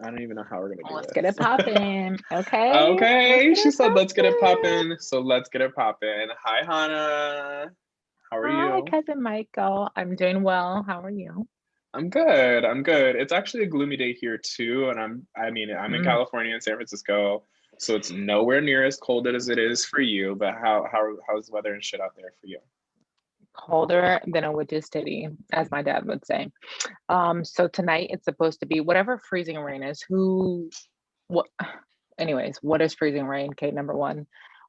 I don't even know how we're gonna do Let's get it this. poppin'. Okay. Let's Okay, get she it said, let's get it poppin'. poppin'. So let's get it poppin'. Hi, Hannah. How are Hi, you? cousin Michael. I'm doing well. How are you? I'm good. I'm good. It's actually a gloomy day here too, and I'm in Mm, California in San Francisco, so it's nowhere near as cold as it is for you. But how's the weather and shit out there for you? colder than a witch's titty, as my dad would say. So tonight it's supposed to be whatever freezing rain is. What? Anyways, what is freezing rain? Okay, number one.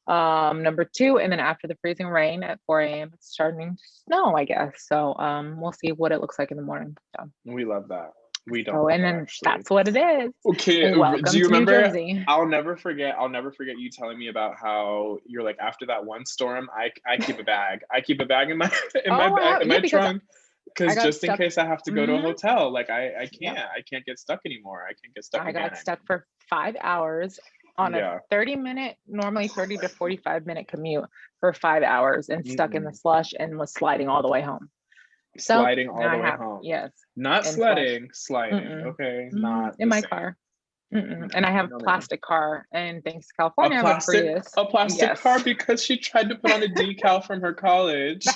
Number two, and then after the freezing rain at 4 a.m., it's starting to snow, I guess. So we'll see what it looks like in the morning. We love that. We don't So, love and that then actually. that's what it is. Okay, do Welcome you to New remember? Jersey. I'll never forget. I'll never forget you telling me about how you're like after that one storm. I keep a bag. I keep a bag in my in my Oh, I bag have, in yeah, my because trunk I because got just in stuck. case I have to go to a hmm hotel. Like Yep. I can't get stuck anymore. I can't get stuck I again. got I stuck mean, for 5 hours on a yeah. 30-minute, normally 30 to 45-minute commute for 5 hours and stuck in the Mm-mm. slush and was sliding all the way home. So Sliding all now the I way have, home. yes, Not in slush. sledding, sliding. Mm-mm. Okay, not In the my same. car. No, And I have no, ma'am. plastic car. And thanks to California, I have a Prius. A plastic Yes. car because she tried to put on a decal from her college.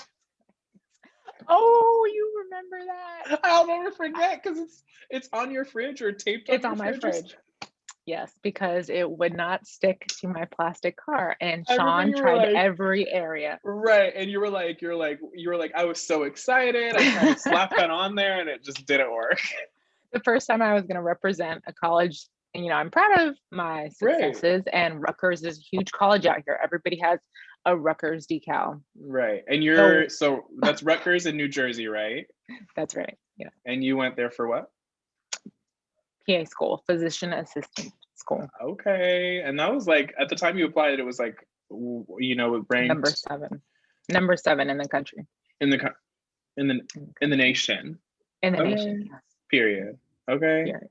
Oh, you remember that? I'll never forget because it's on your fridge or taped on It's your on my fridge or fridge. Yes, because it would not stick to my plastic car. And I remember Sean you were tried like, every area. right, and you were like, I was so excited. I tried to slap that on there and it just didn't work. The first time I was going to represent a college, and I'm proud of my Right, successes. And Rutgers is a huge college out here. Everybody has a Rutgers decal. right. And So so that's Rutgers in New Jersey, right? that's right. Yeah. And you went there for what? PA school, physician assistant school. Okay. And that was like at the time you applied, it was like it Number ranked seven. Number seven in the country. in the in the In the in the country. nation. In the nation, Okay. yes. Period. Okay. Period.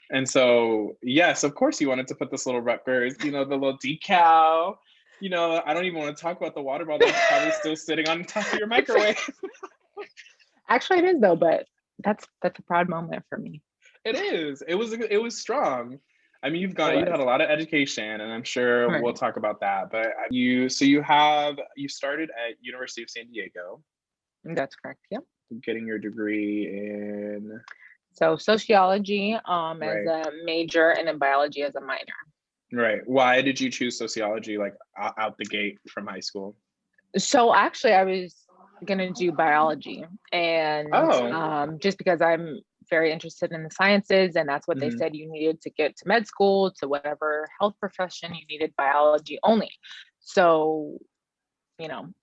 And so, yes, of course, you wanted to put this little Rutgers, the little decal. I don't even want to talk about the water bottle that's probably still sitting on top of your microwave. Actually, it is though, but that's a proud moment for me. It is. It was strong. I mean, It you had was. a lot of education, and I'm sure we'll Right. talk about that. But you started at University of San Diego, That's correct. Yep. getting your degree in So sociology as right, a major and then biology as a minor. right. Why did you choose sociology like out the gate from high school? So actually, I was gonna do biology, and Oh, just because I'm very interested in the sciences, and that's what they hmm said you needed to get to med school, to whatever health profession, you needed biology only. So, you know,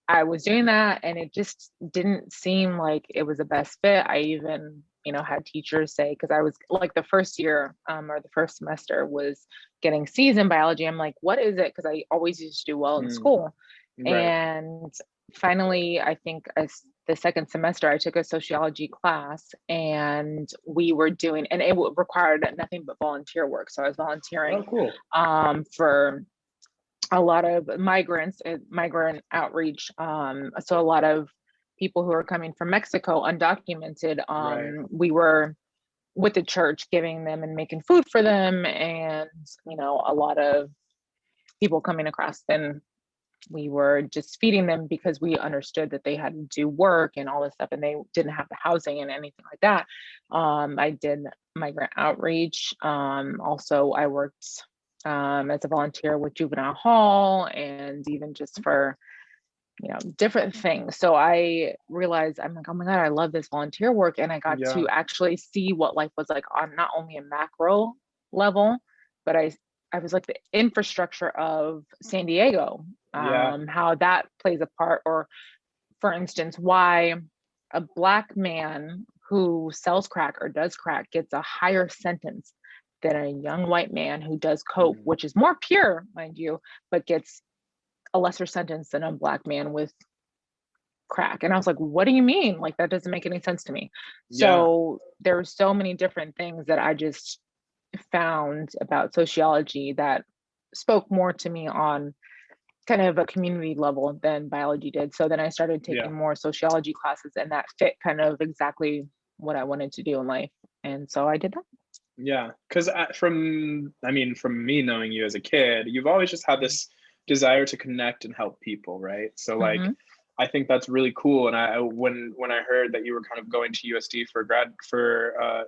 I was doing that, and it just didn't seem like it was the best fit. I even, had teachers say, because I was like the first year or the first semester was getting C's in biology. I'm like, what is it? Because I always used to do well in school. right. And finally, I think the second semester, I took a sociology class and we were doing, and it required nothing but volunteer work. So I was Oh, volunteering cool. for a lot of migrants, migrant outreach. So a lot of people who are coming from Mexico, undocumented. Right. We were with the church giving them and making food for them, and a lot of people coming across, and we were just feeding them because we understood that they had to do work and all this stuff, and they didn't have the housing and anything like that. I did migrant outreach. Also, I worked as a volunteer with juvenile hall, and even just for different things. So I realized, I'm like, oh my god, I love this volunteer work, and I got Yeah. to actually see what life was like on not only a macro level, but I was like the infrastructure of San Diego, Yeah. how that plays a part, or for instance, why a black man who sells crack or does crack gets a higher sentence than a young white man who does coke, Mm. which is more pure, mind you, but gets a lesser sentence than a black man with crack. And I was like, what do you mean? Like, that doesn't make any sense to me. Yeah. So there were so many different things that I just found about sociology that spoke more to me on kind of a community level than biology did. So then I started Yeah. taking more sociology classes, and that fit kind of exactly what I wanted to do in life. And so I did that. Yeah, because from me knowing you as a kid, you've always just had this desire to connect and help people, right? So like, Mm-hmm. I think that's really cool. And when I heard that you were kind of going to USD for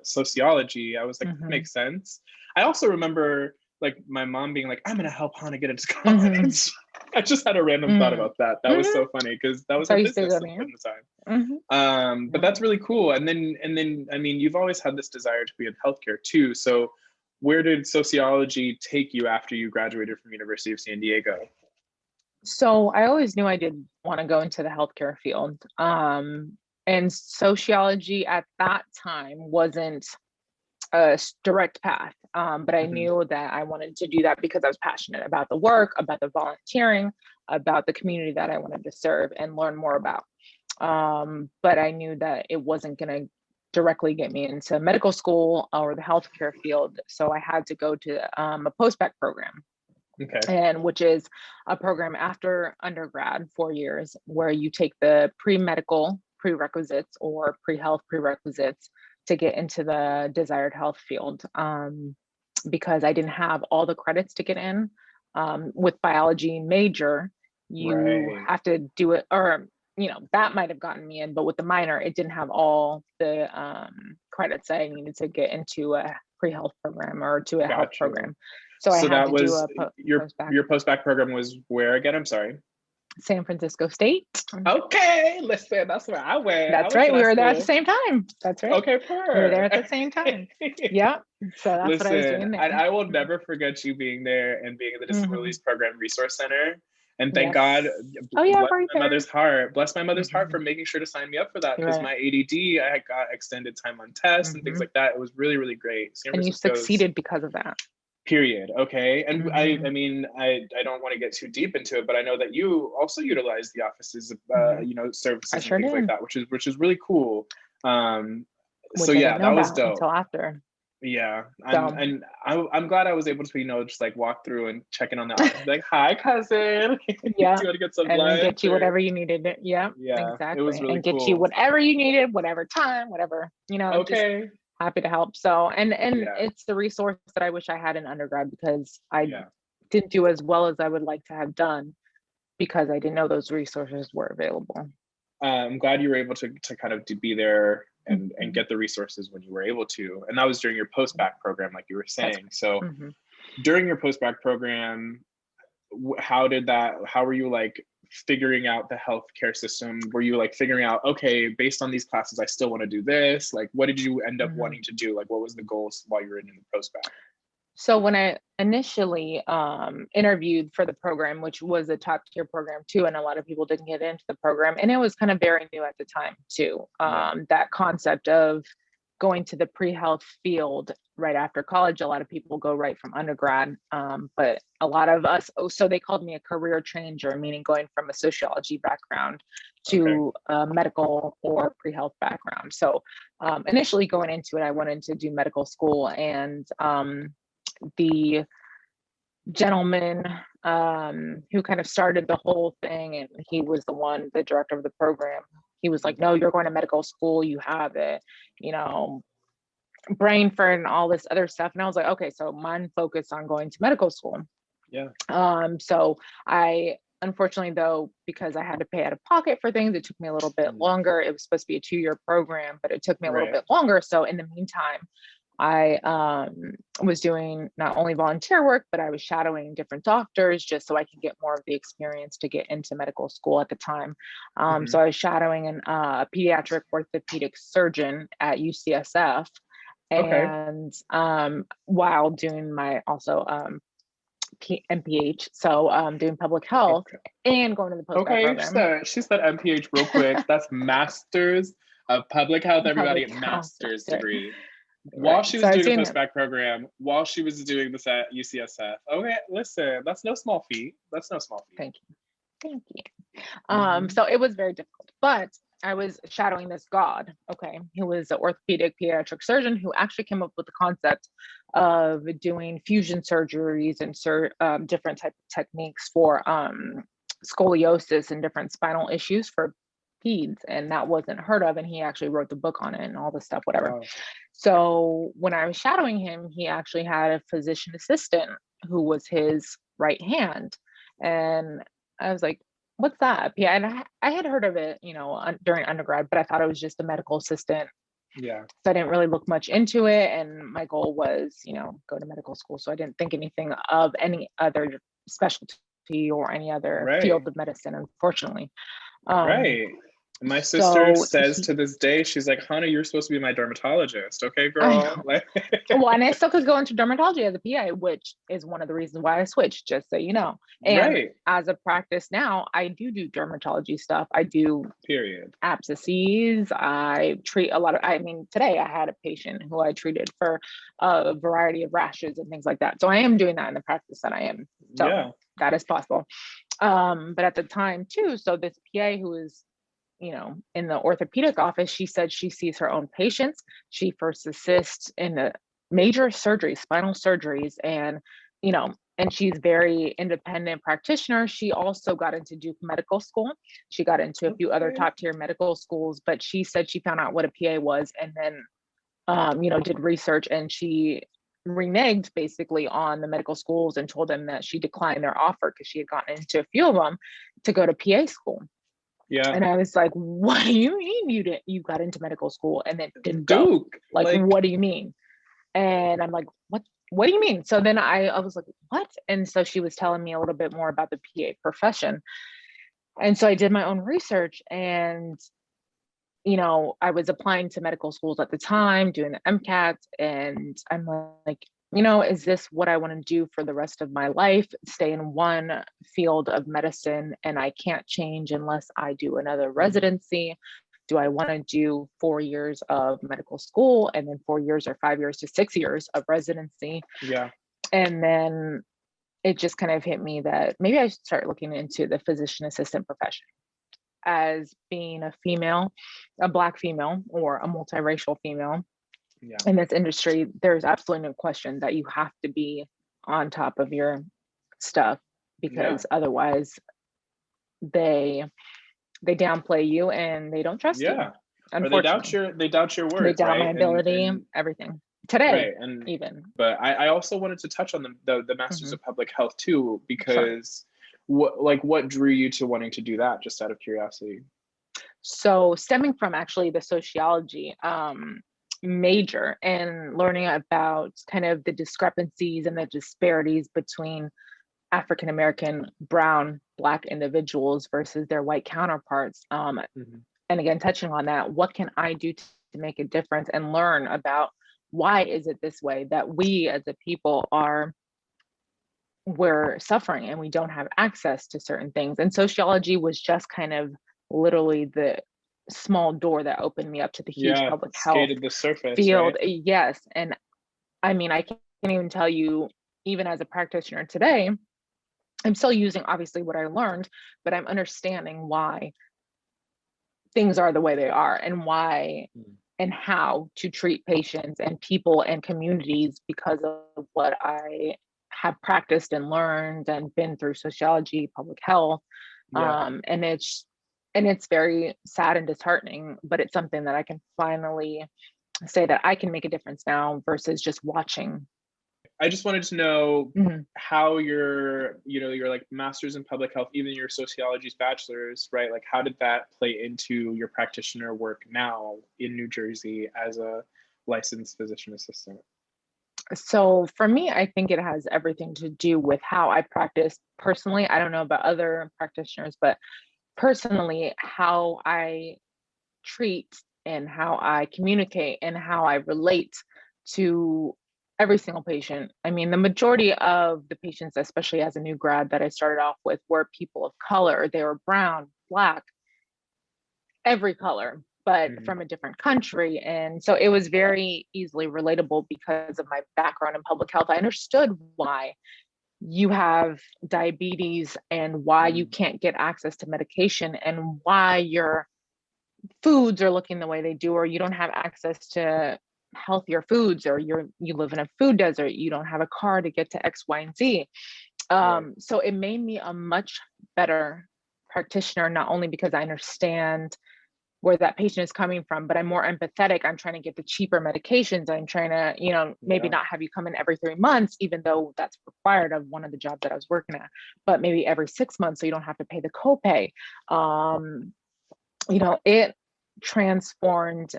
sociology, I was like, that Mm-hmm. makes sense. I also remember like my mom being like, I'm gonna help Hannah get into Mm-hmm. college. I just had a random thought Mm-hmm. about that. That was so funny because that was So her I used to business go at there. the time. Mm-hmm. But Yeah. that's really cool. And then I mean, you've always had this desire to be in healthcare too. So where did sociology take you after you graduated from University of San Diego? So I always knew I did want to go into the healthcare field. And sociology at that time wasn't a direct path. But I Hmm. knew that I wanted to do that because I was passionate about the work, about the volunteering, about the community that I wanted to serve and learn more about. But I knew that it wasn't going to directly get me into medical school or the healthcare field. So I had to go to a post-bac program, Okay. and which is a program after undergrad, 4 years, where you take the pre-medical prerequisites or pre-health prerequisites to get into the desired health field. Because I didn't have all the credits to get in. With biology major, you Right. have to do it, or that might have gotten me in, but with the minor, it didn't have all the credits I needed to get into a pre-health program or to a health Got you. program. So I So had that to do was a post-bac. your post-bac program was where again? I'm sorry. San Francisco State. Okay, listen, that's where I went. I That's went to right. We that were there at the school. same time. That's right. Okay, We were there per. at the same time. Yeah. So that's what I was Listen, doing and there. I will never forget you being there and being at the Hmm. Disabilities Program Resource Center. And thank God, Yes. Oh yeah, bless right my there. mother's heart. Bless my mother's heart Hmm. for making sure to sign me up for that You're because right. my ADD, I had got extended time on tests and things Hmm. like that. It was really, really great. San And you Francisco's succeeded because of that. period. Okay. And I Hmm. mean, I don't want to get too deep into it, but I know that you also utilize the office's, Hmm. I services and sure things like did, that, which is really cool. So which I yeah, didn't know that was about dope. until after. Yeah, So I'm glad I was able to just like walk through and check in on the office, be like, "Hi, cousin, do yeah, you want to get some and then lunch?" get you Or whatever you needed. Yeah, yeah, it was exactly. really And get you cool. whatever you needed, whatever time, whatever, just Okay, happy to help. So, and yeah, it's the resource that I wish I had in undergrad because I yeah. didn't do as well as I would like to have done because I didn't know those resources were available. I'm glad you were able to kind of to be there and Mhm. get the resources when you were able to, and that was during your post back program, like you were That's saying. So right. Hmm. during your post back program, how were you like figuring out the healthcare system? Were you like figuring out, okay, based on these classes, I still want to do this? Like, what did you end up Hmm. wanting to do? Like, what was the goals while you were in the post back? So when I initially interviewed for the program, which was a top tier program too, and a lot of people didn't get into the program, and it was kind of very new at the time too. Yeah. That concept of going to the pre-health field right after college, a lot of people go right from undergrad, but a lot of us, oh, so they called me a career changer, meaning going from a sociology background Okay. to a medical or pre-health background. So initially going into it, I wanted to do medical school, and the gentleman who kind of started the whole thing, and he was the director of the program. He was like, "No, you're going to medical school. You have it, you know, brain for and all this other stuff." And I was like, "Okay, so mine focus on going to medical school." Yeah. So I unfortunately though, because I had to pay out of pocket for things, it took me a little bit Mm. longer. It was supposed to be a 2-year program, but it took me a little Right. bit longer. So in the meantime, I was doing not only volunteer work, but I was shadowing different doctors just so I could get more of the experience to get into medical school at the time. Hmm. So I was shadowing a pediatric orthopedic surgeon at UCSF, Okay. and while doing my also MPH, so doing public health Okay. and going to the postbac Okay. program. She said MPH real quick. That's Masters of Public Health. Everybody, Public health, master's that's right. degree. Right. While she So was I was doing a doing post that. back program, while she was doing this at UCSF. Okay, listen, that's no small feat. That's no small feat. Thank you. Thank you. Hmm. So it was very difficult, but I was shadowing this god, okay, who was an orthopedic pediatric surgeon who actually came up with the concept of doing fusion surgeries and different type of techniques for scoliosis and different spinal issues for peds, and that wasn't heard of. And he actually wrote the book on it and all this stuff, whatever. Wow. So when I was shadowing him, he actually had a physician assistant who was his right hand. And I was like, what's that? Yeah. And I had heard of it, during undergrad, but I thought it was just a medical assistant. Yeah. So I didn't really look much into it. And my goal was, go to medical school. So I didn't think anything of any other specialty or any other field of medicine, unfortunately. Right. My sister So says to this day, she's like, Hannah, you're supposed to be my dermatologist. Okay, girl. Like, well, and I still could go into dermatology as a PI, which is one of the reasons why I switched, just so you know. And as a practice now, I do dermatology stuff. I do abscesses. I treat a lot of, today I had a patient who I treated for a variety of rashes and things like that. So I am doing that in the practice that I am. So that is possible. But at the time too, so this PA who is, in the orthopedic office, she said she sees her own patients. She first assists in the major surgeries, spinal surgeries, and, and she's very independent practitioner. She also got into Duke Medical School. She got into a few other top tier medical schools, but she said she found out what a PA was and then, did research, and she reneged basically on the medical schools and told them that she declined their offer because she had gotten into a few of them to go to PA school. Yeah. And I was like, what do you mean you got into medical school and then didn't go? Like, what do you mean? And I'm like, what do you mean? So then I was like, what? And so she was telling me a little bit more about the PA profession. And so I did my own research, and I was applying to medical schools at the time, doing the MCAT, and I'm like, is this what I want to do for the rest of my life? Stay in one field of medicine and I can't change unless I do another residency? Do I want to do 4 years of medical school and then 4 years or 5 years to 6 years of residency? Yeah. And then it just kind of hit me that maybe I should start looking into the physician assistant profession. As being a female, a Black female, or a multiracial female in this industry, there's absolutely no question that you have to be on top of your stuff, because otherwise they downplay you and they don't trust you. Or they doubt your words. They doubt my ability, everything. Today, and even. But I also wanted to touch on the Masters of Public Health too, because what drew you to wanting to do that, just out of curiosity? So stemming from actually the sociology major and learning about kind of the discrepancies and the disparities between African American, brown, Black individuals versus their white counterparts. And again, touching on that, what can I do to make a difference and learn about why is it this way that we as a people we're suffering and we don't have access to certain things. And sociology was just kind of literally the small door that opened me up to the huge public health the surface, field. Right? Yes. And I can't even tell you, even as a practitioner today, I'm still using obviously what I learned, but I'm understanding why things are the way they are and why and how to treat patients and people and communities because of what I have practiced and learned and been through sociology, public health. And it's very sad and disheartening, but it's something that I can finally say that I can make a difference now versus just watching. I just wanted to know how your like master's in public health, even your sociology's bachelor's, right? Like, how did that play into your practitioner work now in New Jersey as a licensed physician assistant? So for me, I think it has everything to do with how I practice personally. I don't know about other practitioners, but personally, how I treat and how I communicate and how I relate to every single patient. The majority of the patients, especially as a new grad that I started off with, were people of color. They were brown, Black, every color, but from a different country. And so it was very easily relatable because of my background in public health. I understood why you have diabetes and why you can't get access to medication and why your foods are looking the way they do, or you don't have access to healthier foods, or you live in a food desert, you don't have a car to get to X, Y, and Z. So it made me a much better practitioner, not only because I understand where that patient is coming from, but I'm more empathetic. I'm trying to get the cheaper medications. I'm trying to, maybe not have you come in every 3 months, even though that's required of one of the jobs that I was working at, but maybe every 6 months so you don't have to pay the copay. It transformed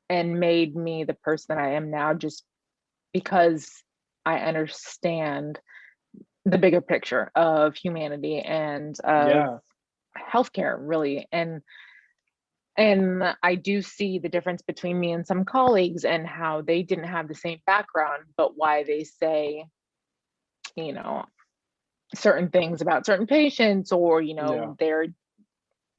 and made me the person that I am now, just because I understand the bigger picture of humanity and of healthcare, really. And I do see the difference between me and some colleagues and how they didn't have the same background, but why they say, certain things about certain patients, or,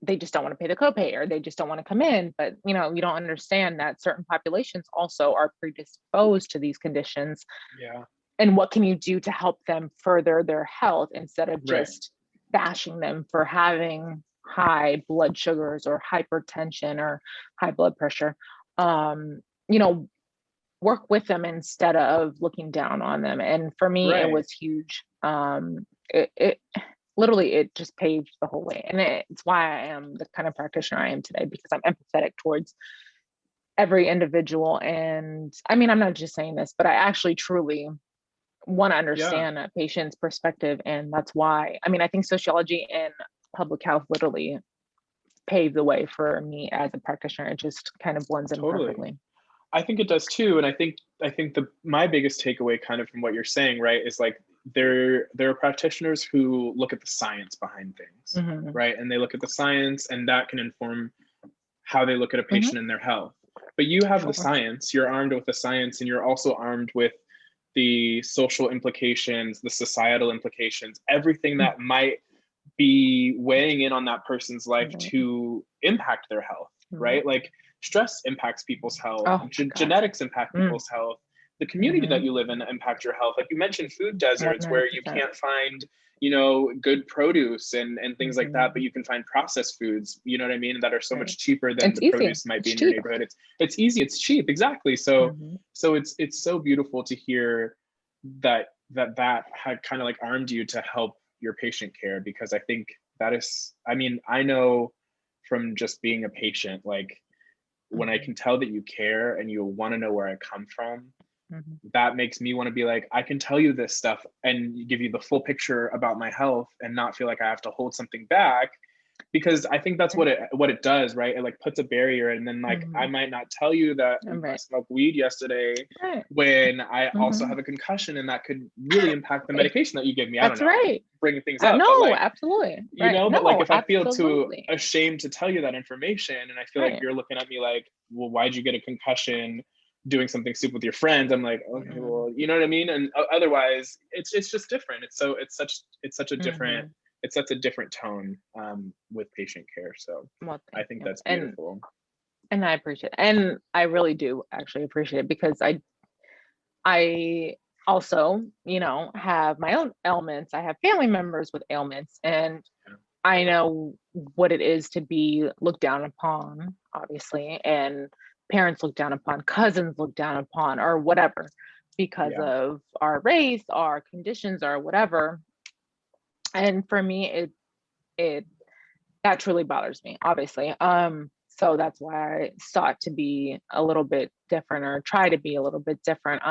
they just don't want to pay the copay, or they just don't want to come in. But, you don't understand that certain populations also are predisposed to these conditions. Yeah. And what can you do to help them further their health instead of just bashing them for having high blood sugars or hypertension or high blood pressure? Work with them instead of looking down on them. And for me, it was huge. It literally, it just paved the whole way. And it's why I am the kind of practitioner I am today, because I'm empathetic towards every individual. And I mean, I'm not just saying this, but I actually truly want to understand a patient's perspective. And that's why, I think sociology and public health literally paved the way for me as a practitioner. It just kind of blends in perfectly. I think it does too. And I think my biggest takeaway kind of from what you're saying, right, is like there are practitioners who look at the science behind things, right? And they look at the science, and that can inform how they look at a patient and their health. But you have the science, you're armed with the science, and you're also armed with the social implications, the societal implications, everything that might be weighing in on that person's life to impact their health, right? Like stress impacts people's health, genetics impact people's health, the community that you live in impact your health. Like you mentioned food deserts 100%. Where you can't find, good produce and things like that, but you can find processed foods, you know what I mean, that are so much cheaper than the produce might be in your neighborhood. It's easy, it's cheap, exactly. So it's so beautiful to hear that had kind of like armed you to help your patient care, because I think that is, I know from just being a patient, like when I can tell that you care and you want to know where I come from, that makes me want to be like, I can tell you this stuff and give you the full picture about my health and not feel like I have to hold something back, because I think that's what it does, right? It like puts a barrier, and then like I might not tell you that I smoked weed yesterday when I also have a concussion, and that could really impact the medication that you give me. I don't know, bringing things up. No, but like, absolutely. But like if I feel too ashamed to tell you that information, and I feel like you're looking at me like, well, why'd you get a concussion doing something stupid with your friends? I'm like, okay, well, you know what I mean? And otherwise it's just different. It's such a different it's such a different tone with patient care. So I think that's beautiful. And I appreciate it. And I really do actually appreciate it, because I also, have my own ailments. I have family members with ailments, and I know what it is to be looked down upon, obviously, and parents look down upon, cousins look down upon, or whatever, because of our race, our conditions, or whatever. And for me, that truly bothers me, obviously. So that's why I sought to be a little bit different, or try to be a little bit different.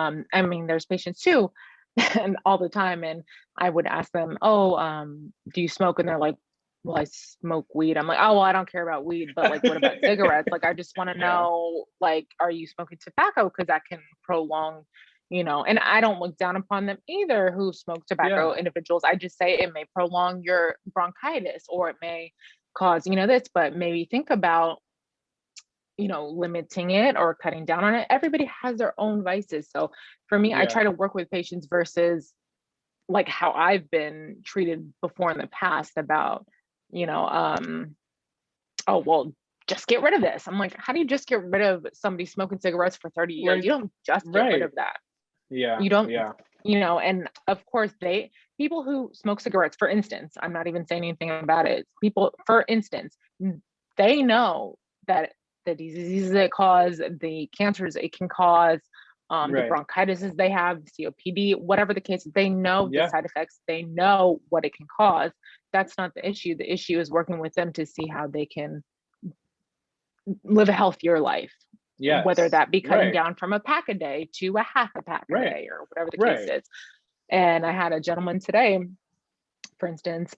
There's patients too, and all the time, and I would ask them, do you smoke? And they're like, well, I smoke weed. I'm like, oh, well, I don't care about weed, but like, what about cigarettes? Like, I just want to know, like, are you smoking tobacco? Because that can prolong, and I don't look down upon them either who smoke tobacco, individuals. I just say it may prolong your bronchitis, or it may cause, this, but maybe think about, limiting it or cutting down on it. Everybody has their own vices. So for me, I try to work with patients versus like how I've been treated before in the past about, oh, well, just get rid of this. I'm like, how do you just get rid of somebody smoking cigarettes for 30 years? You don't just get rid of that. You don't, and of course people who smoke cigarettes, for instance, I'm not even saying anything about it. People, for instance, they know that the diseases it cause, the cancers it can cause, the bronchitis they have, COPD, whatever the case, they know the side effects, they know what it can cause. That's not the issue. The issue is working with them to see how they can live a healthier life. Yes. Whether that be cutting Right. down from a pack a day to a half a pack a Right. day, or whatever the Right. case is. And I had a gentleman today, for instance,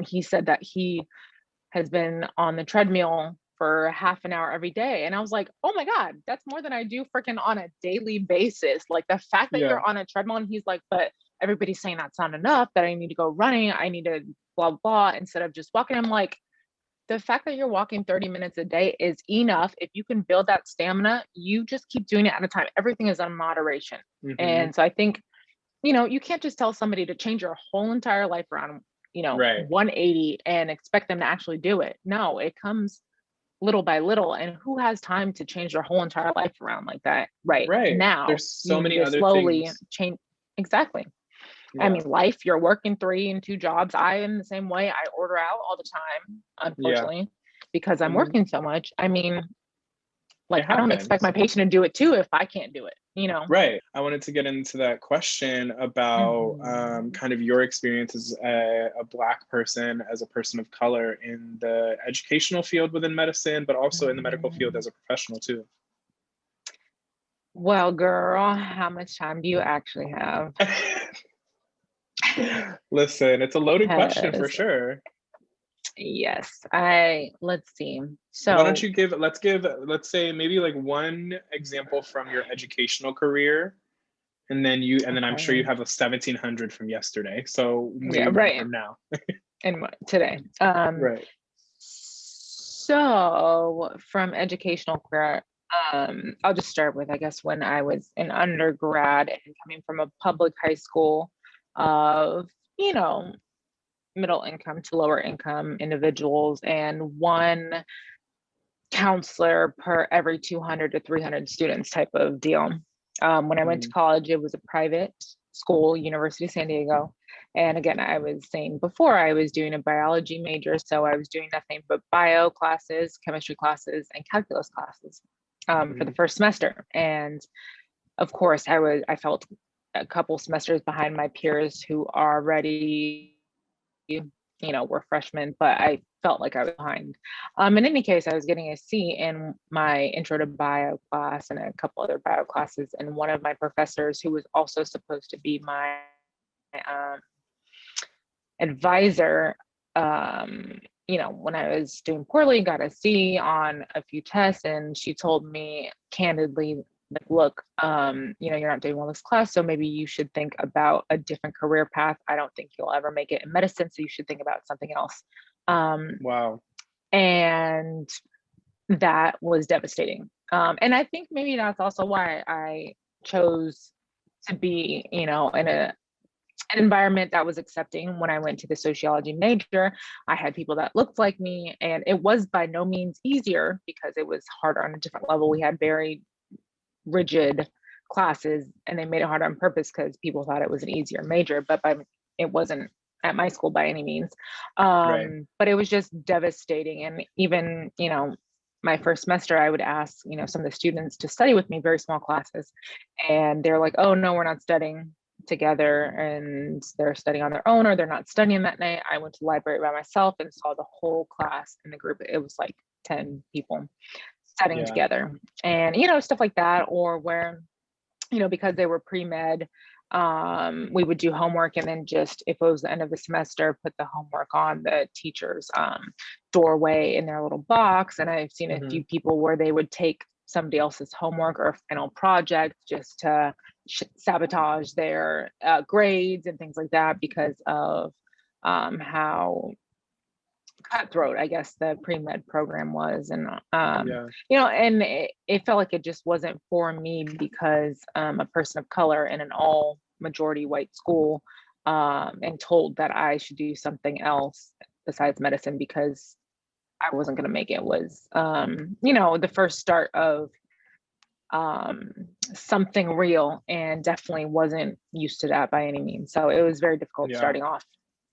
he said that he has been on the treadmill for half an hour every day. And I was like, oh my God, that's more than I do freaking on a daily basis. Like the fact that Yeah. you're on a treadmill, and he's like, but everybody's saying that's not enough, that I need to go running, I need to blah, blah, instead of just walking. I'm like, the fact that you're walking 30 minutes a day is enough. If you can build that stamina, you just keep doing it at a time. Everything is on moderation. Mhm. And so I think, you know, you can't just tell somebody to change your whole entire life around, you know, Right. 180 and expect them to actually do it. No, it comes little by little. And who has time to change their whole entire life around like that right Right. now? There's so You need many to other slowly things. change. Exactly. I Yeah. mean, life, you're working 3 and 2 jobs. I am the same way. I order out all the time, Yeah. unfortunately, because I'm And working so much. I mean, it like, I don't expect my happens. patient to do it too if I can't do it, you know? Right. I wanted to get into that question about Mhm. kind of your experience as a Black person, as a person of color in the educational field within medicine, but also in the medical field as a professional too. Well, girl, how much time do you actually have? Listen, it's a loaded question for 'Cause sure. yes, let's see. Why don't So, you let's say maybe like one example from your educational career, and then I'm sure you okay, have a 1700 from yesterday. So yeah, maybe one right. from now. And today. Right. So from educational career, I'll just start with, I guess, when I was in undergrad and coming from a public high school of, you know, middle income to lower income individuals, and one counselor per every 200 to 300 students type of deal. When I went to Mm, college, it was a private school, University of San Diego. And again, I was saying before, I was doing a biology major. So I was doing nothing but bio classes, chemistry classes, and calculus classes for the mm, first semester. And of course, I felt a couple semesters behind my peers who already, you know, were freshmen, but I felt like I was behind. In any case, I was getting a C in my intro to bio class and a couple other bio classes. And one of my professors, who was also supposed to be my um, advisor, you know, when I was doing poorly, got a C on a few tests, and she told me candidly, like, look, you know, you're not doing well this class, so maybe you should think about a different career path. I don't think you'll ever make it in medicine, so you should think about something else. wow. And that was devastating. And I think maybe that's also why I chose to be, you know, in an environment that was accepting. When I went to the sociology major, I had people that looked like me, and it was by no means easier because it was harder on a different level. We had very rigid classes, and they made it hard on purpose because people thought it was an easier major, but it wasn't at my school by any means. Right. But it was just devastating. And even, you know, my first semester, I would ask, you know, some of the students to study with me, very small classes, and they're like, oh no, we're not studying together, and they're studying on their own, or they're not studying that night. I went to the library by myself and saw the whole class in the group. It was like 10 people studying Yeah. together, and, you know, stuff like that. Or where, you know, because they were pre-med, we would do homework, and then just, if it was the end of the semester, put the homework on the teacher's doorway in their little box. And I've seen a Hmm. few people where they would take somebody else's homework or final project just to sabotage their grades and things like that, because of how cutthroat, I guess, the pre-med program was. And Yeah. you know, and it felt like it just wasn't for me, because I'm a person of color in an all majority white school, and told that I should do something else besides medicine because I wasn't going to make it, was you know, the first start of um something real, and definitely wasn't used to that by any means. So it was very difficult Yeah. starting off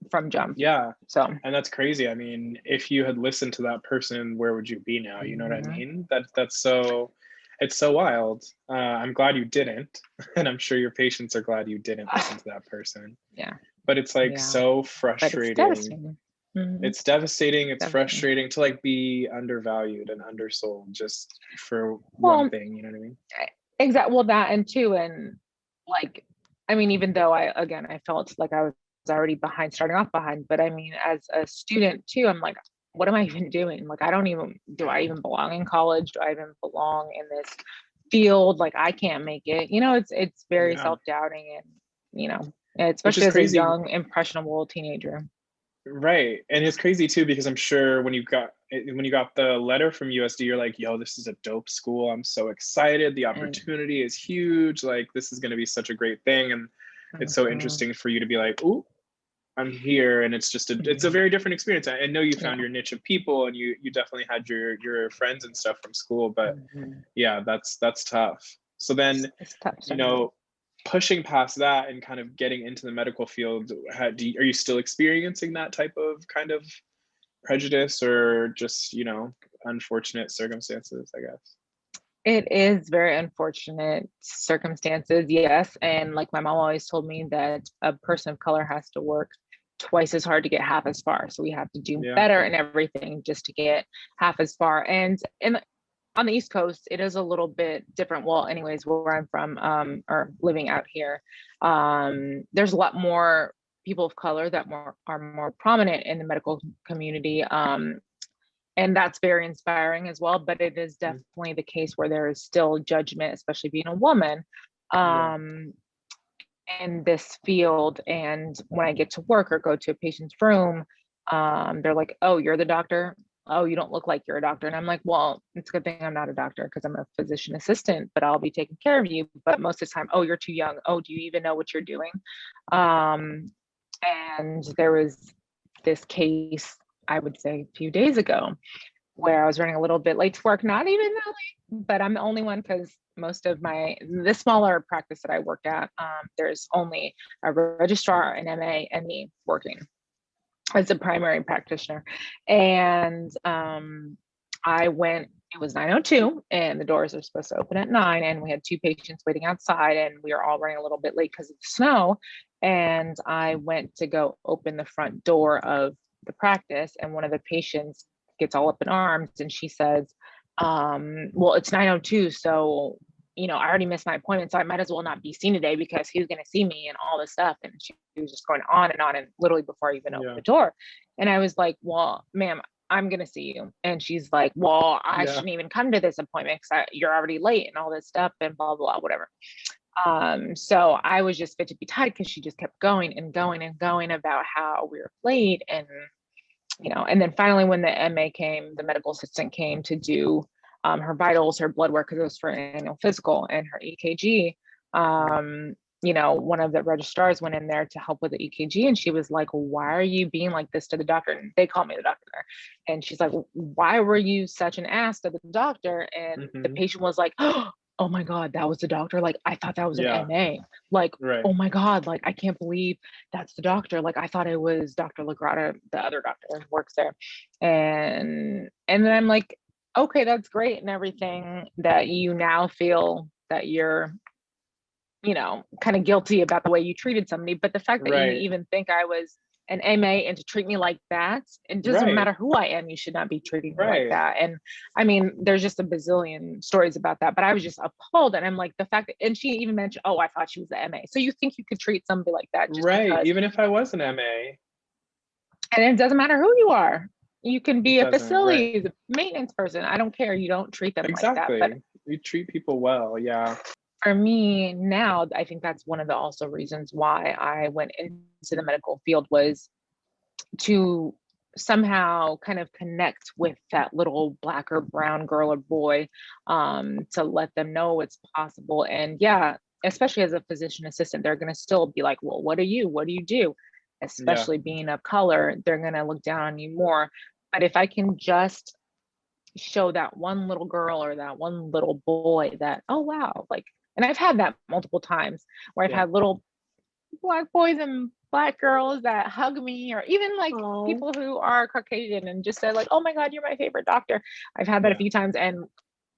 from jump. Yeah. So And that's crazy. I mean, if you had listened to that person, where would you be now? You know what I mhm. mean? That's so, it's so wild. I'm glad you didn't, and I'm sure your patients are glad you didn't listen to that person. Yeah, But it's like yeah, so but it's frustrating. devastating. Mhm. It's devastating, it's Definitely. frustrating to like be undervalued and undersold just for one Well, thing, you know what I mean? exactly. Well, that and too, and like, I mean, even though I felt like I was already behind, starting off behind, but I mean, as a student too, I'm like, what am I even doing? Like, I don't even, do I even belong in college? Do I even belong in this field? Like, I can't make it. It's very Yeah. self-doubting, and, Which especially is as a crazy. young, impressionable teenager. Right. And it's crazy too, because I'm sure when you got the letter from USD, you're like, yo, this is a dope school. I'm so excited. The And opportunity is huge. Like this is gonna be such a great thing. And it's so mhm, interesting for you to be like, ooh, I'm here. And it's a mhm, very different experience. I know you found yeah. your niche of people and you definitely had your friends and stuff from school, but Mhm. yeah, that's tough. So then, It's tough, you certainly. know, pushing past that and kind of getting into the medical field, are you still experiencing that type of kind of prejudice or just, unfortunate circumstances, I guess? It is very unfortunate circumstances, yes. And like my mom always told me that a person of color has to work twice as hard to get half as far. So we have to do Yeah. better in everything just to get half as far. And on the East Coast, it is a little bit different. Well, anyways, where I'm from, or living out here, there's a lot more people of color that are more prominent in the medical community. And that's very inspiring as well, but it is Mm, definitely the case where there is still judgment, especially being a woman, yeah. um, in this field. And when I get to work or go to a patient's room, they're like, "Oh, you're the doctor? Oh, you don't look like you're a doctor." And I'm like, "Well, it's a good thing I'm not a doctor because I'm a physician assistant, but I'll be taking care of you." But most of the time, "Oh, you're too young. Oh, do you even know what you're doing?" Um, and there was this case, I would say, a few days ago, where I was running a little bit late to work, not even that late, but I'm the only one because most of the smaller practice that I work at, there's only a registrar, an MA, and me working as a primary practitioner. And I went, it was 9:02 and the doors are supposed to open at 9. And we had two patients waiting outside and we were all running a little bit late because of the snow. And I went to go open the front door of the practice, and one of the patients gets all up in arms and she says, well, it's 9:02. So, I already missed my appointment. So I might as well not be seen today because he's going to see me and all this stuff. And she was just going on and on. And literally before I even opened Yeah. the door. And I was like, well, ma'am, I'm going to see you. And she's like, well, I Yeah. shouldn't even come to this appointment because you're already late and all this stuff and blah, blah, blah, whatever. So I was just fit to be tied because she just kept going and going and going about how we were late. And then finally, when the MA came, the medical assistant came to do her vitals, her blood work, because it was for an annual physical, and her EKG. Mm, One of the registrars went in there to help with the EKG, and she was like, "Why are you being like this to the doctor?" And they call me the doctor there. And she's like, "Why were you such an ass to the doctor?" And the mhm. patient was like, "Oh my God, that was the doctor. Like, I thought that was an Yeah. MA. Like, Right. oh my God, like, I can't believe that's the doctor. Like, I thought it was Dr. Lagrada, the other doctor who works there." And then I'm like, okay, that's great and everything that you now feel that you're, kind of guilty about the way you treated somebody. But the fact that you Right. even think I was an MA and to treat me like that, it doesn't Right. matter who I am, you should not be treating me like Right. that. And I mean, there's just a bazillion stories about that, but I was just appalled. And I'm like, the fact that, and she even mentioned, oh, I thought she was the MA. So you think you could treat somebody like that just Right. because, Even if I was an MA, and it doesn't matter who you are. You can it be a doesn't. Right. facilities maintenance person. I don't care. You don't treat them like that. But Exactly. You treat people well. Yeah. for me now, I think that's one of the also reasons why I went into the medical field, was to somehow kind of connect with that little black or brown girl or boy, to let them know it's possible. And yeah, especially as a physician assistant, they're going to still be like, well, what are you? What do you do? Yeah. Especially being of color, they're going to look down on you more. But if I can just show that one little girl or that one little boy that, oh wow, like, and I've had that multiple times where I've Yeah. had little black boys and black girls that hug me, or even like Oh. people who are Caucasian and just say like, oh my God, you're my favorite doctor. I've had that a Yeah. few times. And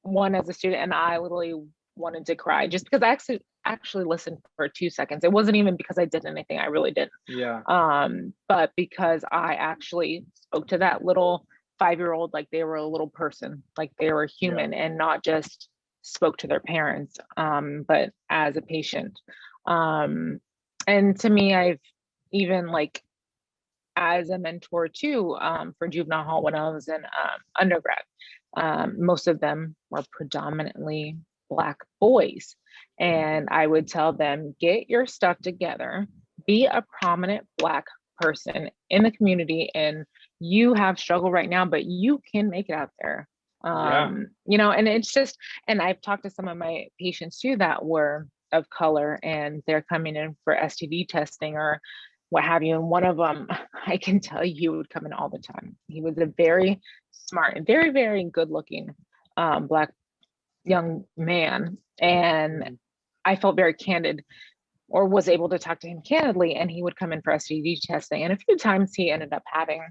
one as a student, and I literally wanted to cry just because I actually listened for 2 seconds. It wasn't even because I did anything. I really didn't. Yeah. But because I actually spoke to that little 5-year-old like they were a little person, like they were human, and not just spoke to their parents, but as a patient. And to me, I've even like as a mentor too, for juvenile hall when I was in undergrad. Most of them were predominantly Black boys. And I would tell them, get your stuff together, be a prominent Black person in the community, and you have struggle right now, but you can make it out there. You know, and it's just, and I've talked to some of my patients too that were of color and they're coming in for STD testing or what have you. And one of them, I can tell you, he would come in all the time. He was a very smart and very, very good looking Black young man. And I felt very candid or was able to talk to him candidly. And he would come in for STD testing. And a few times he ended up having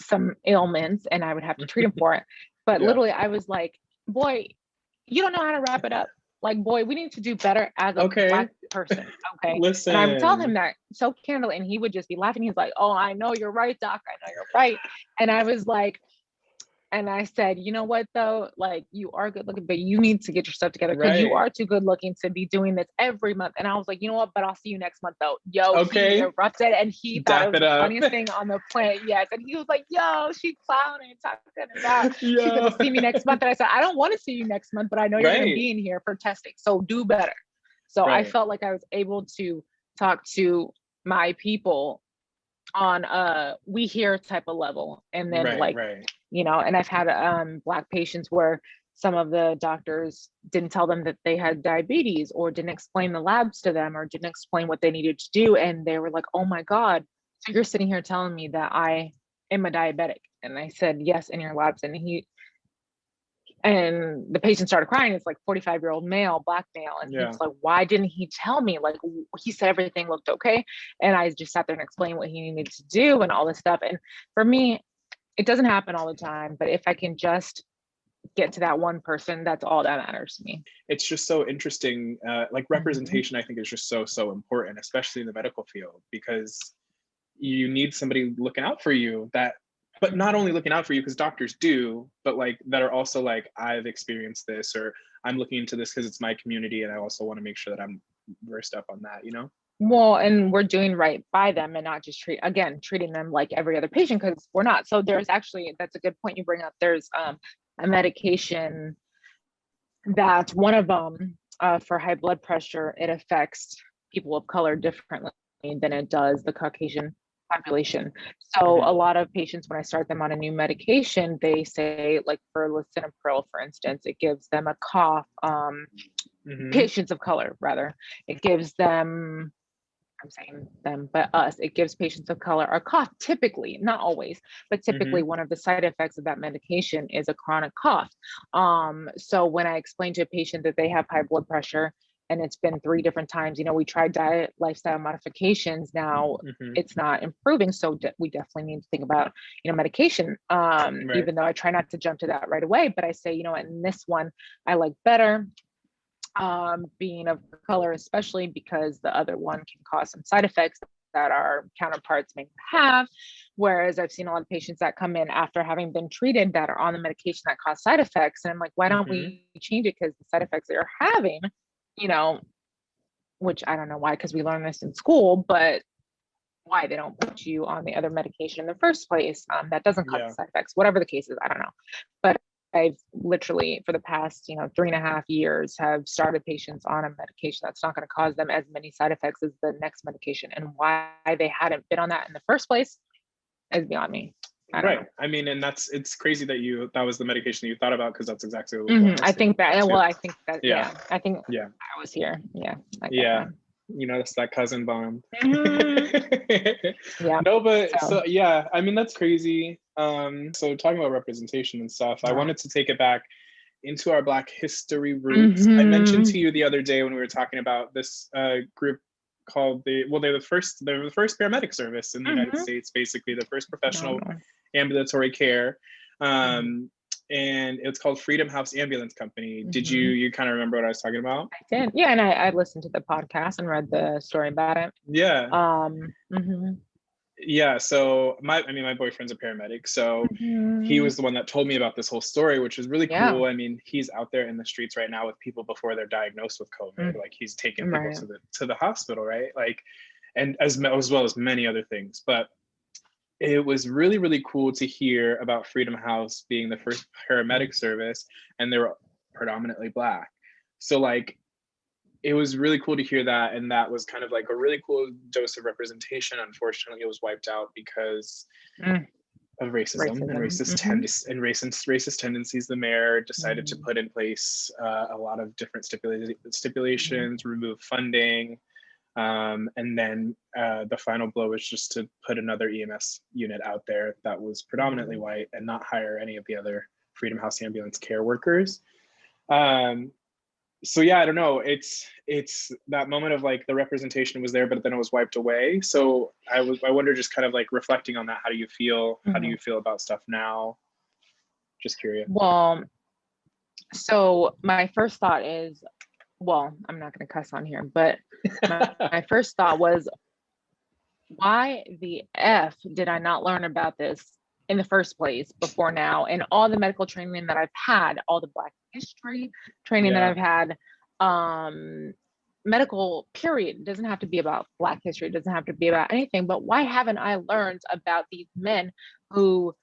some ailments and I would have to treat him for it. But literally I was like, boy, you don't know how to wrap it up. Like, boy, we need to do better as a Black person. Okay. Listen. And I would tell him that so candidly, and he would just be laughing. He's like, oh, I know you're right, doc. I know you're right. And I was like, and I said, you know what though? Like, you are good looking, but you need to get your stuff together because you are too good looking to be doing this every month. And I was like, you know what? But I'll see you next month though. Yo, he erupted and he thought it was the funniest thing on the planet. Yes. And he was like, yo, she's clowning, talking about she's gonna see me next month. And I said, I don't want to see you next month, but I know you're gonna be in here for testing. So do better. So I felt like I was able to talk to my people on we hear type of level. And then you know, and I've had Black patients where some of the doctors didn't tell them that they had diabetes or didn't explain the labs to them or didn't explain what they needed to do. And they were like, oh my God, so you're sitting here telling me that I am a diabetic. And I said, yes, in your labs. And the patient started crying. It's like 45-year-old male, Black male. And he was like, why didn't he tell me? Like, he said everything looked okay. And I just sat there and explained what he needed to do and all this stuff. And for me, it doesn't happen all the time, but if I can just get to that one person, that's all that matters to me. It's just so interesting. Like representation, I think is just so important, especially in the medical field, because you need somebody looking out for you but not only looking out for you because doctors do, but like that are also like, I've experienced this, or I'm looking into this because it's my community. And I also want to make sure that I'm versed up on that, you know? Well, and we're doing right by them and not just treating them like every other patient, because we're not. So there's actually, that's a good point you bring up. There's a medication that one of them for high blood pressure, it affects people of color differently than it does the Caucasian population. So a lot of patients, when I start them on a new medication, they say, like for lisinopril, for instance, it gives them a cough. Patients of color, rather, it gives them, I'm saying them, but us, it gives patients of color a cough, typically, not always, but typically one of the side effects of that medication is a chronic cough. So when I explain to a patient that they have high blood pressure, and it's been 3 different times, you know, we tried diet, lifestyle modifications, now it's not improving. So we definitely need to think about, you know, medication, even though I try not to jump to that right away, but I say, you know what, in this one, I like better. Being of color, especially because the other one can cause some side effects that our counterparts may have. Whereas I've seen a lot of patients that come in after having been treated that are on the medication that cause side effects. And I'm like, why don't we change it? Because the side effects that you're having, you know, which I don't know why, because we learn this in school, but why they don't put you on the other medication in the first place that doesn't cause side effects, whatever the case is, I don't know. But I've literally, for the past, you know, 3.5 years, have started patients on a medication that's not going to cause them as many side effects as the next medication. And why they hadn't been on that in the first place is beyond me. I don't know. I mean, and it's crazy that that was the medication that you thought about, because that's exactly what I think that, well, I think that, I think I was here. You know, it's that cousin bond. Yeah. No, but so yeah, I mean, that's crazy. So talking about representation and stuff, I wanted to take it back into our Black history roots. I mentioned to you the other day when we were talking about this group called they're the first paramedic service in the United States, basically the first professional ambulatory care. and it's called Freedom House Ambulance Company. Did you kind of remember what I was talking about? I did. Yeah, and I listened to the podcast and read the story about it. Yeah. Mhm. Yeah, so my boyfriend's a paramedic, so he was the one that told me about this whole story, which is really Yeah. cool. I mean, he's out there in the streets right now with people before they're diagnosed with COVID. Like, he's taking people Right. to the hospital, right? Like, and as well as many other things. But it was really, really cool to hear about Freedom House being the first paramedic service, and they were predominantly Black. So like, it was really cool to hear that, and that was kind of like a really cool dose of representation. Unfortunately, it was wiped out because of racism and racist tendencies. The mayor decided to put in place a lot of different stipulations, remove funding, and then the final blow was just to put another EMS unit out there that was predominantly white and not hire any of the other Freedom House ambulance care workers. So yeah, I don't know. It's that moment of like the representation was there, but then it was wiped away. So I wonder, just kind of like reflecting on that. How do you feel? How do you feel about stuff now? Just curious. Well, so my first thought is, well, I'm not going to cuss on here, but my first thought was, why the F did I not learn about this in the first place before now? And all the medical training that I've had, all the Black history training that I've had, medical period, it doesn't have to be about Black history, it doesn't have to be about anything, but why haven't I learned about these men who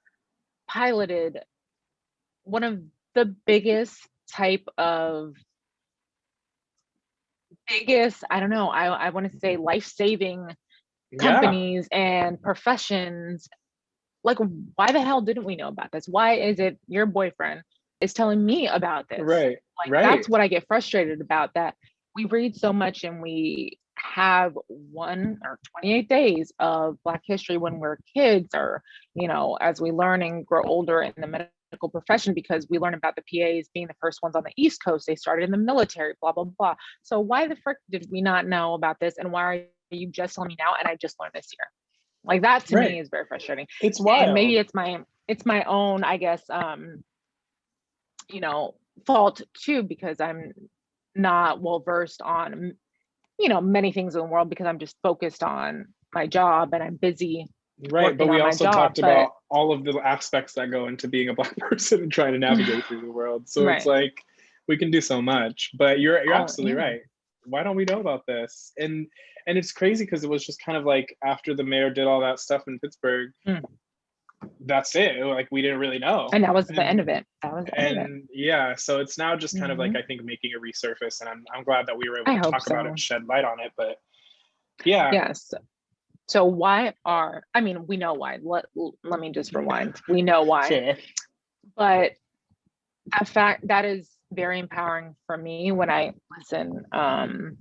piloted one of the biggest, I don't know, I want to say life-saving companies and professions? Like, why the hell didn't we know about this? Why is it your boyfriend is telling me about this? Right. That's what I get frustrated about, that we read so much and we have 1 or 28 days of Black history when we're kids, or, as we learn and grow older in the medical profession, because we learn about the PAs being the first ones on the East Coast. They started in the military, blah, blah, blah. So why the frick did we not know about this? And why are you just telling me now? And I just learned this year. Like, that to me is very frustrating. It's wild. And maybe it's my own, I guess, fault too, because I'm not well versed on, many things in the world, because I'm just focused on my job and I'm busy. Right, but we also talked about all of the aspects that go into being a Black person and trying to navigate through the world. So it's like, we can do so much, but you're absolutely right. Why don't we know about this? And it's crazy, because it was just kind of like, after the mayor did all that stuff in Pittsburgh, that's it. Like, we didn't really know. And that was the end of it. Yeah, so it's now just kind of like, I think, making a resurface, and I'm glad that we were able to talk about it and shed light on it. But yeah. Yes. So we know why. Let me just rewind. We know why. Sure. But in fact, that is very empowering for me when I listen to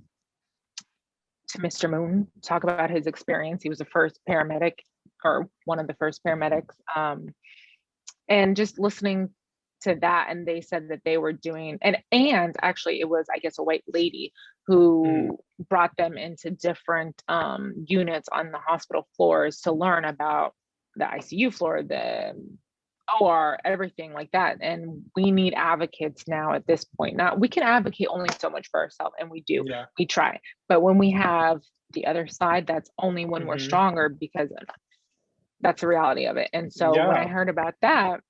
Mr. Moon talk about his experience. He was the first paramedic, or one of the first paramedics. And just listening to that, and they said that they were doing, and actually it was, I guess, a white lady who brought them into different units on the hospital floors to learn about the ICU floor, the OR, everything like that. And we need advocates now at this point. Now, we can advocate only so much for ourselves, and we do. We try. But when we have the other side, that's only when we're stronger, because that's the reality of it. And so when I heard about that,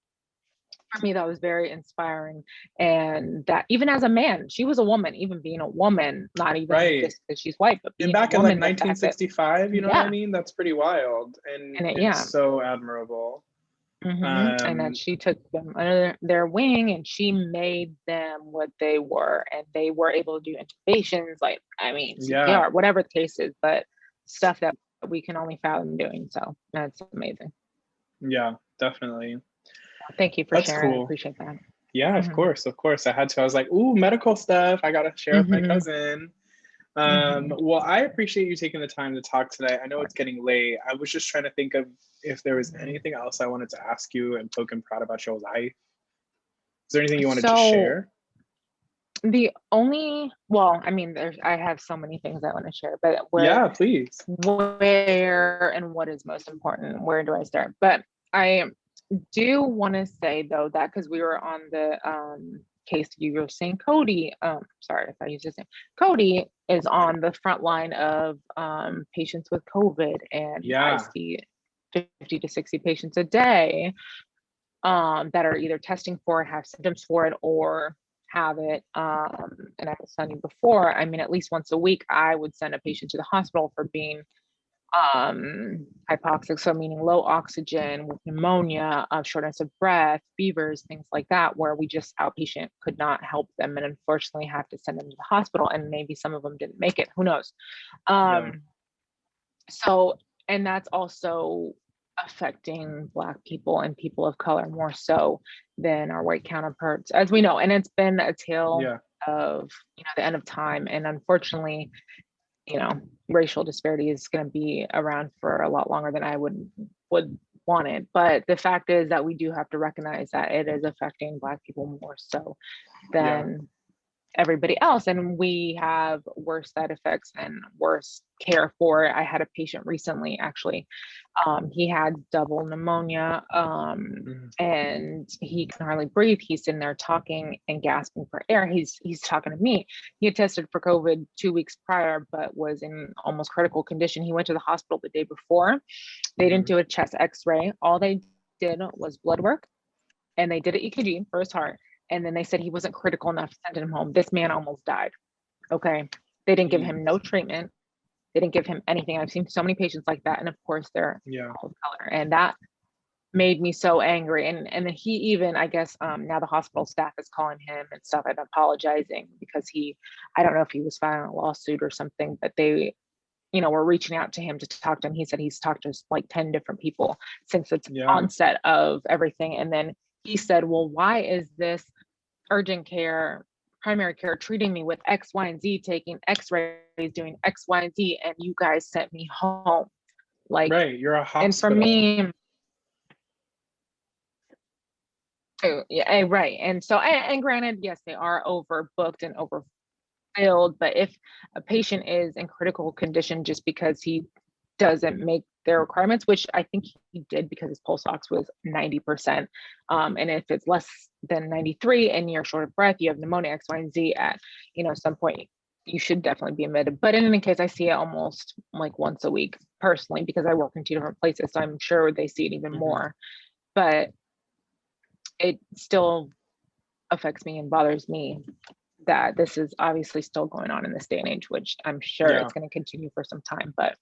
for me, that was very inspiring. And that even as a man, she was a woman, even being a woman, not even just because she's white, but being back a woman, in like 1965, you know what I mean? That's pretty wild. And it's so admirable. And that she took them under their wing, and she made them what they were, and they were able to do intubations, like, CPR, whatever the case is, but stuff that we can only fathom doing. So that's amazing. Yeah, definitely. Thank you for sharing. Cool. I appreciate that. Yeah, of course. I had to. I was like, ooh, medical stuff. I got to share with my cousin. Well, I appreciate you taking the time to talk today. I know it's getting late. I was just trying to think of if there was anything else I wanted to ask you and poke and proud about your life. Is there anything you wanted to share? I have so many things I want to share, but please. Where and what is most important? Where do I start? But do want to say though that because we were on the case, you were saying Cody, sorry if I use his name, Cody is on the front line of patients with COVID, and I Yeah. see 50 to 60 patients a day that are either testing for it, have symptoms for it, or have it. And I was telling you before, I mean, at least once a week, I would send a patient to the hospital for being hypoxic, so meaning low oxygen with pneumonia, shortness of breath, fevers, things like that, where we just outpatient could not help them and unfortunately have to send them to the hospital, and maybe some of them didn't make it, who knows. Yeah. So, and that's also affecting Black people and people of color more so than our white counterparts, as we know. And it's been a tale Yeah. of, the end of time. And unfortunately, racial disparity is going to be around for a lot longer than I would want it. But the fact is that we do have to recognize that it is affecting Black people more so Yeah. than everybody else, and we have worse side effects and worse care for it. I had a patient recently, actually, he had double pneumonia, and he can hardly breathe. He's sitting there talking and gasping for air. He's talking to me. He had tested for COVID 2 weeks prior, but was in almost critical condition. He went to the hospital the day before. They didn't do a chest X-ray. All they did was blood work, and they did an EKG for his heart. And then they said he wasn't critical enough to send him home. This man almost died. Okay. They didn't give him no treatment. They didn't give him anything. I've seen so many patients like that. And of course, they're of color. And that made me so angry. And he even, I guess, now the hospital staff is calling him and stuff and apologizing because I don't know if he was filing a lawsuit or something, but they, were reaching out to him to talk to him. He said he's talked to like 10 different people since its onset of everything. And then he said, well, why is this urgent care, primary care treating me with X, Y, and Z, taking X-rays, doing X, Y, and Z, and you guys sent me home? Like, right, you're a hospital. And for me, yeah, right. And so, and granted, yes, they are overbooked and overfilled, but if a patient is in critical condition just because he doesn't make their requirements, which I think he did because his pulse ox was 90%. And if it's less than 93 and you're short of breath, you have pneumonia, X, Y, and Z at, some point, you should definitely be admitted. But in any case, I see it almost like once a week personally, because I work in 2 different places. So I'm sure they see it even more, but it still affects me and bothers me that this is obviously still going on in this day and age, which I'm sure it's going to continue for some time, but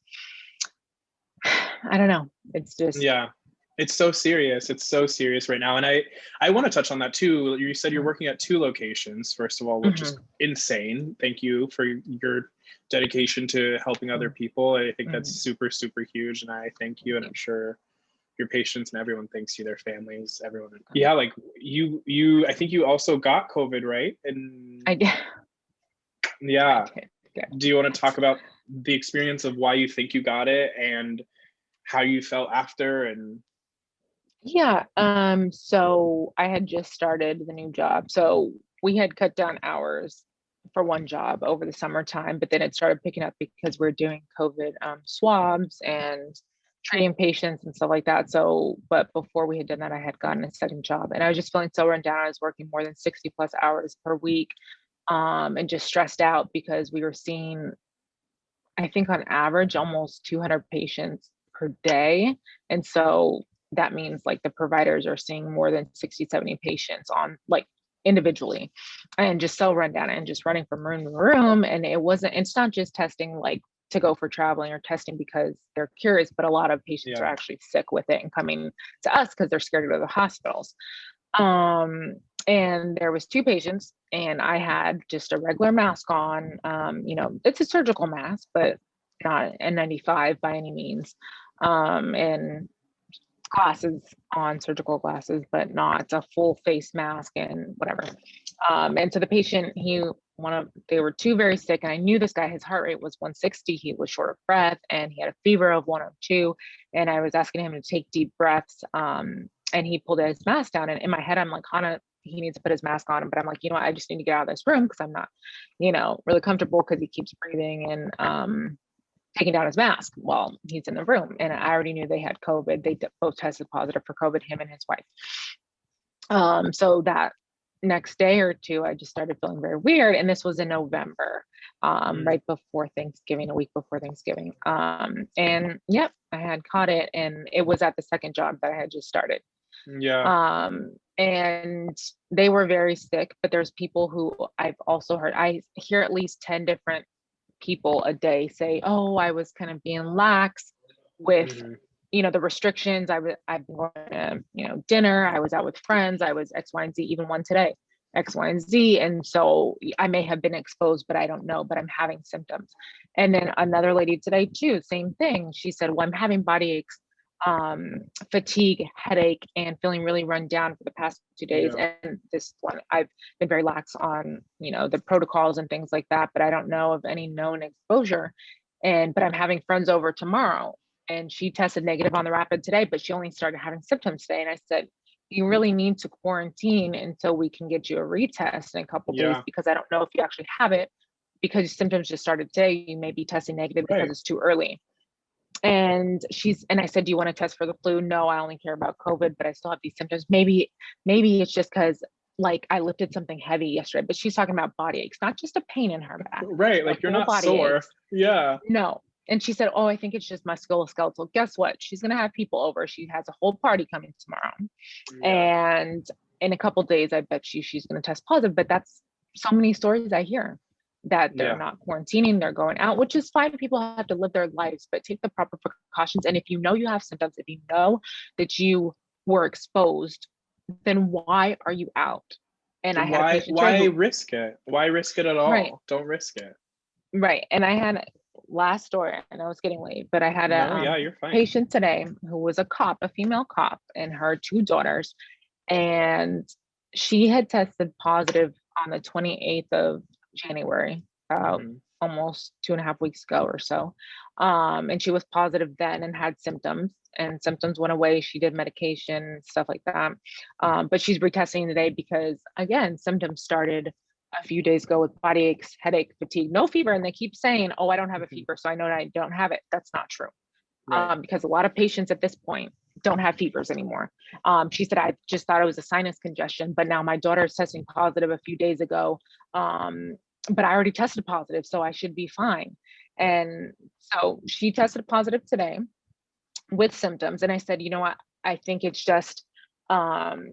I don't know. It's just, it's so serious. It's so serious right now. And I want to touch on that too. You said you're working at 2 locations, first of all, which is insane. Thank you for your dedication to helping other people. I think that's super, super huge. And I thank you. And I'm sure your patients and everyone thanks you, their families, everyone. Yeah. Like I think you also got COVID, right? And I did. Yeah. Do you want to talk about the experience of why you think you got it and how you felt after? And so I had just started the new job. So we had cut down hours for one job over the summertime, but then it started picking up because we're doing COVID swabs and treating patients and stuff like that. So, but before we had done that, I had gotten a second job and I was just feeling so run down. I was working more than 60 plus hours per week, and just stressed out because we were seeing, I think on average, almost 200 patients per day. And so that means like the providers are seeing more than 60, 70 patients on like individually, and just so run down and just running from room to room. And it's not just testing like to go for traveling or testing because they're curious, but a lot of patients are actually sick with it and coming to us because they're scared to go to the hospitals. And there was 2 patients and I had just a regular mask on. It's a surgical mask, but not N95 by any means. And glasses on, surgical glasses, but not a full face mask and whatever. And so the patient, they were 2 very sick, and I knew this guy, his heart rate was 160, he was short of breath, and he had a fever of 102. And I was asking him to take deep breaths, and he pulled his mask down. And in my head, I'm like, Hannah, he needs to put his mask on. But I'm like, I just need to get out of this room because I'm not, really comfortable because he keeps breathing. And taking down his mask while he's in the room. And I already knew they had COVID. They both tested positive for COVID, him and his wife. So that next day or two, I just started feeling very weird. And this was in November, right before Thanksgiving, a week before Thanksgiving. And yep, I had caught it, and it was at the second job that I had just started. Yeah. And they were very sick, but there's people who I've also heard, I hear at least 10 different people a day say, oh, I was kind of being lax with, you know, the restrictions. I've been going to, you know, dinner. I was out with friends. I was X, Y, and Z, even one today, X, Y, and Z. And so I may have been exposed, but I don't know, but I'm having symptoms. And then another lady today too, same thing. She said, well, I'm having body aches, fatigue, headache, and feeling really run down for the past 2 days. Yeah. And this one, I've been very lax on, you know, the protocols and things like that, but I don't know of any known exposure. But I'm having friends over tomorrow, and she tested negative on the rapid today, but she only started having symptoms today. And I said, you really need to quarantine until we can get you a retest in a couple days, because I don't know if you actually have it, because symptoms just started today. You may be testing negative because it's too early. And I said, do you want to test for the flu? No, I only care about COVID, but I still have these symptoms. Maybe it's just because like I lifted something heavy yesterday, but she's talking about body aches, not just a pain in her back. Right. Like you're not sore. Aches. Yeah. No. And she said, oh, I think it's just musculoskeletal. Guess what? She's going to have people over. She has a whole party coming tomorrow. Yeah. And in a couple of days, I bet she's going to test positive, but that's so many stories I hear that they're not quarantining, they're going out, which is fine. People have to live their lives, but take the proper precautions. And if you know you have symptoms, if you know that you were exposed, then why are you out? And I had why risk it? Why risk it at all? Right. Don't risk it. Right. And I had last story, I know it's getting late, but I had a patient today who was a cop, a female cop, and her 2 daughters. And she had tested positive on the 28th of January, almost 2.5 weeks ago or so. And she was positive then and had symptoms, and symptoms went away. She did medication, stuff like that. But she's retesting today because, again, symptoms started a few days ago with body aches, headache, fatigue, no fever. And they keep saying, oh, I don't have a fever, so I know that I don't have it. That's not true. Because a lot of patients at this point don't have fevers anymore. She said, I just thought it was a sinus congestion, but now my daughter is testing positive a few days ago. But I already tested positive, so I should be fine. And so she tested positive today with symptoms. And I said, you know what? I think it's just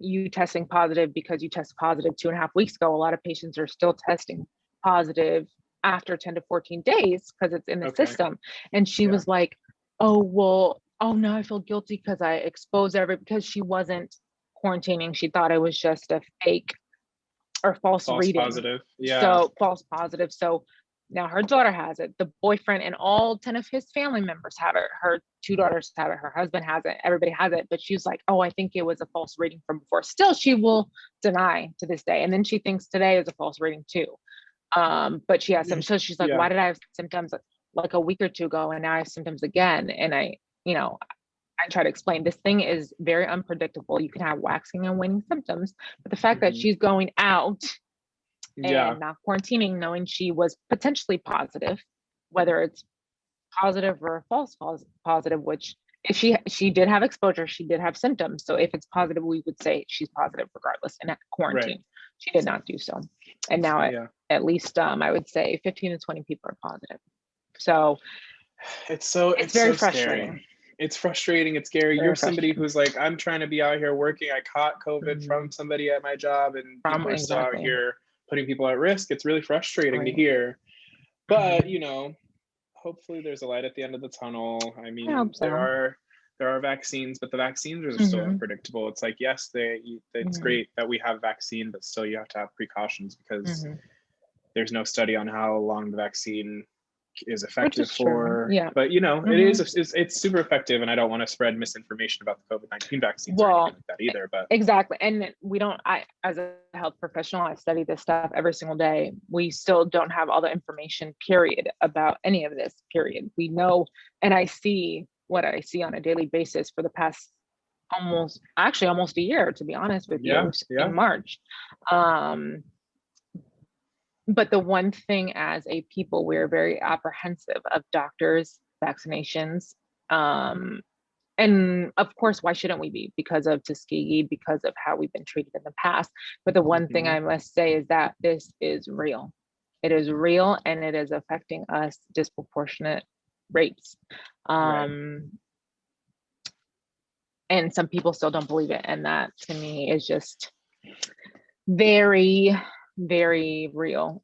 you testing positive because you tested positive 2.5 weeks ago. A lot of patients are still testing positive after 10 to 14 days because it's in the system. And she was like, oh, well, oh, now I feel guilty because I exposed because she wasn't quarantining. She thought it was just a fake or false reading. Positive. So false positive. So now her daughter has it, the boyfriend and all 10 of his family members have it. Her 2 daughters have it. Her husband has it. Everybody has it. But she's like, oh, I think it was a false reading from before. Still, she will deny to this day. And then she thinks today is a false reading too. But she has symptoms. So she's like, why did I have symptoms like a week or 2 ago and now I have symptoms again? And I try to explain this thing is very unpredictable. You can have waxing and waning symptoms, but the fact that she's going out and not quarantining, knowing she was potentially positive, whether it's positive or false positive, which if she did have exposure, she did have symptoms. So if it's positive, we would say she's positive regardless. And at quarantine, she did not do so. And now at least I would say 15 to 20 people are positive. So it's very so frustrating. Scary. It's frustrating. It's scary. You're somebody who's like, I'm trying to be out here working. I caught COVID from somebody at my job, and people are still out here putting people at risk. It's really frustrating to hear. But hopefully there's a light at the end of the tunnel. I mean, there are vaccines, but the vaccines are still unpredictable. It's like, yes, it's great that we have vaccine, but still you have to have precautions because there's no study on how long the vaccine is effective for. But it's super effective, and I don't want to spread misinformation about the COVID-19 vaccines or anything like that either. But exactly, and I as a health professional, I study this stuff every single day. We still don't have all the information, period, about any of this, period. We know, and I see what I see on a daily basis for the past almost a year, to be honest with you, in March. But the one thing as a people, we're very apprehensive of doctors vaccinations. And of course, why shouldn't we be? Because of Tuskegee, because of how we've been treated in the past. But the one thing I must say is that this is real. It is real, and it is affecting us disproportionate rates. Right. And some people still don't believe it. And that to me is just very, very real.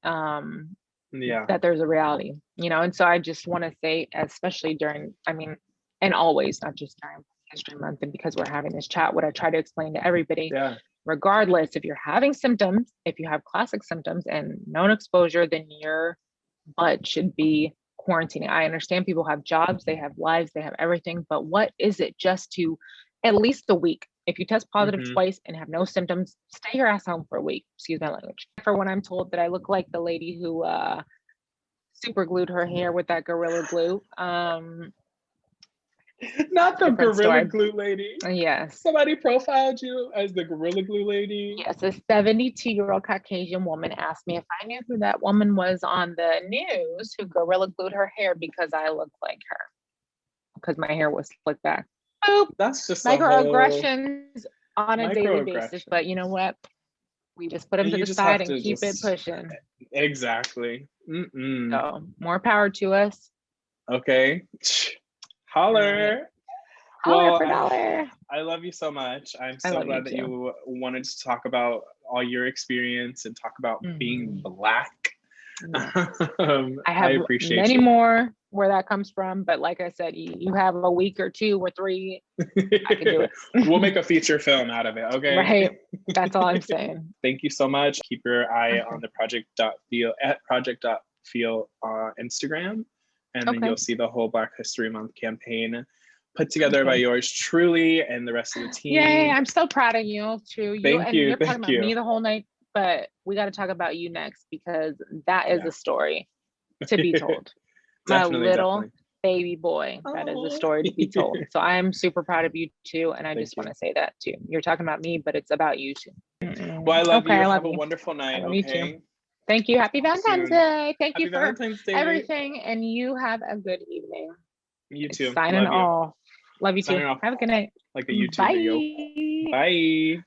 Yeah. That there's a reality, you know. And so I just want to say, especially during, I mean, and always, not just during History Month, and because we're having this chat, what I try to explain to everybody, Yeah. regardless if you're having symptoms, if you have classic symptoms and known exposure, then your butt should be quarantining. I understand people have jobs, they have lives, they have everything, but what is it just to at least a week? If you test positive twice and have no symptoms, stay your ass home for a week. Excuse my language. For when I'm told that I look like the lady who super glued her hair with that Gorilla Glue. Not the Gorilla story. Glue lady. Yes. Somebody profiled you as the Gorilla Glue lady. Yes, a 72-year-old Caucasian woman asked me if I knew who that woman was on the news who Gorilla Glued her hair because I looked like her. Because my hair was slicked back. Boop. That's just microaggressions on a daily basis. But you know what? We just put them to the side and keep it pushing. Exactly. So more power to us. Okay. Holler. Holler for dollar. I love you so much. I'm so glad that you wanted to talk about all your experience and talk about being Black. I appreciate many more where that comes from, but like I said, you have a week or 2 or 3, I can do it. We'll make a feature film out of it, okay? Right. That's all I'm saying. Thank you so much. Keep your eye on the project.feel at project.feel Instagram, and then you'll see the whole Black History Month campaign put together by yours truly and the rest of the team. Yay, I'm so proud of you too. Thank you. You're talking about me the whole night, but we got to talk about you next, because that is a story to be told. My little baby boy, that is a story to be told. So I'm super proud of you too, and I just want to say that too. You're talking about me, but it's about you too. Well, I love you. Have a wonderful night. You too. Thank you. Happy Valentine's Day. Thank you for everything, and you have a good evening. You too. Signing off. Love you too. Have a good night. Like a YouTube video. Bye.